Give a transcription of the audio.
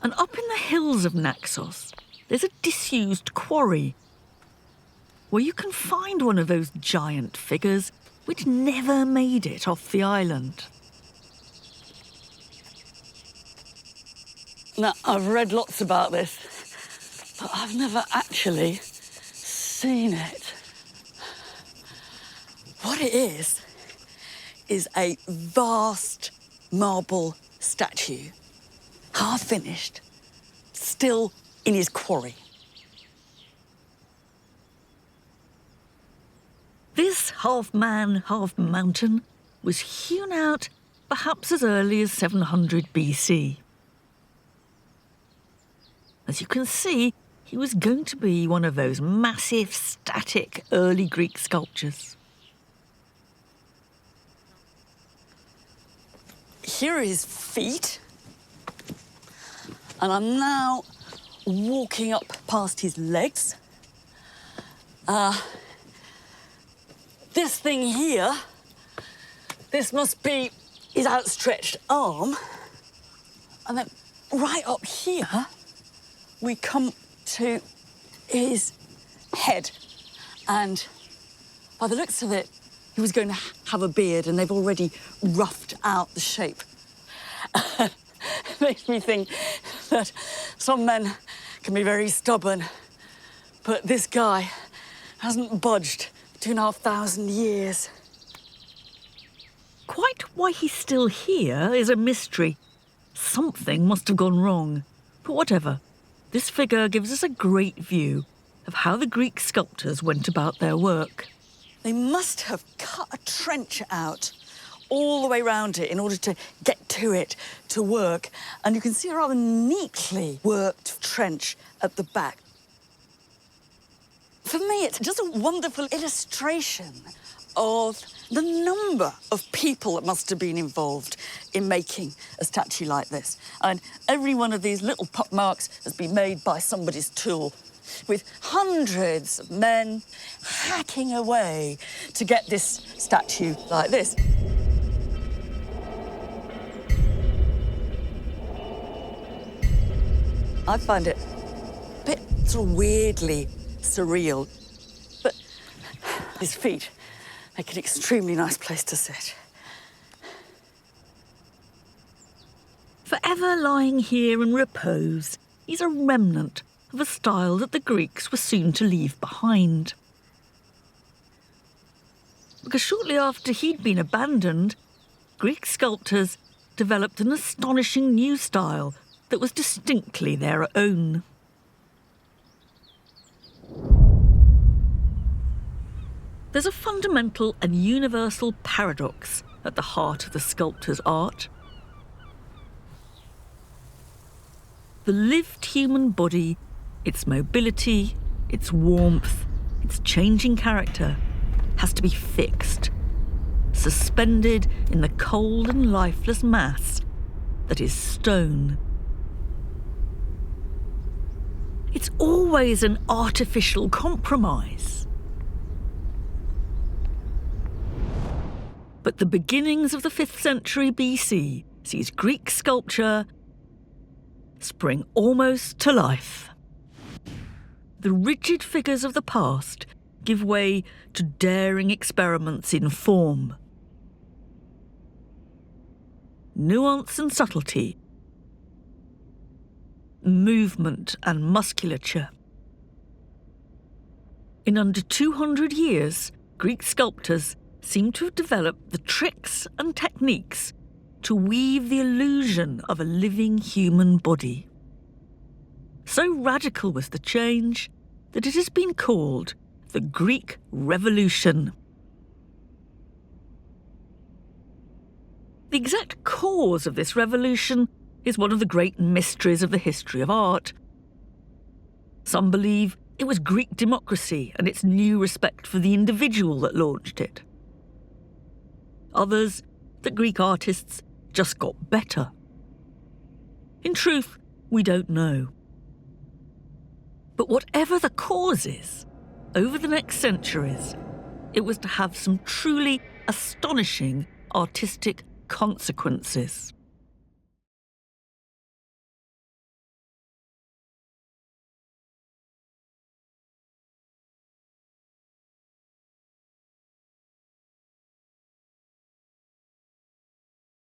And up in the hills of Naxos, there's a disused quarry where you can find one of those giant figures which never made it off the island. Now, I've read lots about this, but I've never actually seen it. What it is a vast marble statue, half finished, still in his quarry. This half-man, half-mountain was hewn out perhaps as early as 700 BC. As you can see, he was going to be one of those massive, static early Greek sculptures. Here are his feet, and I'm now walking up past his legs. This thing here, this must be his outstretched arm. And then right up here, we come to his head. And by the looks of it, he was going to have a beard, and they've already roughed out the shape. It makes me think that some men can be very stubborn, but this guy hasn't budged 2,500 years. Quite why he's still here is a mystery. Something must have gone wrong. But whatever, this figure gives us a great view of how the Greek sculptors went about their work. They must have cut a trench out all the way around it in order to get to it to work. And you can see a rather neatly worked trench at the back. For me, it's just a wonderful illustration of the number of people that must have been involved in making a statue like this. And every one of these little pock marks has been made by somebody's tool, with hundreds of men hacking away to get this statue like this. I find it a bit sort of weirdly surreal, but his feet make an extremely nice place to sit. Forever lying here in repose, he's a remnant of a style that the Greeks were soon to leave behind. Because shortly after he'd been abandoned, Greek sculptors developed an astonishing new style that was distinctly their own. There's a fundamental and universal paradox at the heart of the sculptor's art. The lived human body, its mobility, its warmth, its changing character, has to be fixed, suspended in the cold and lifeless mass that is stone. It's always an artificial compromise. But the beginnings of the 5th century BC sees Greek sculpture spring almost to life. The rigid figures of the past give way to daring experiments in form, nuance and subtlety, movement and musculature. In under 200 years, Greek sculptors seem to have developed the tricks and techniques to weave the illusion of a living human body. So radical was the change that it has been called the Greek Revolution. The exact cause of this revolution is one of the great mysteries of the history of art. Some believe it was Greek democracy and its new respect for the individual that launched it. Others, that Greek artists just got better. In truth, we don't know. But whatever the cause is, over the next centuries, it was to have some truly astonishing artistic consequences.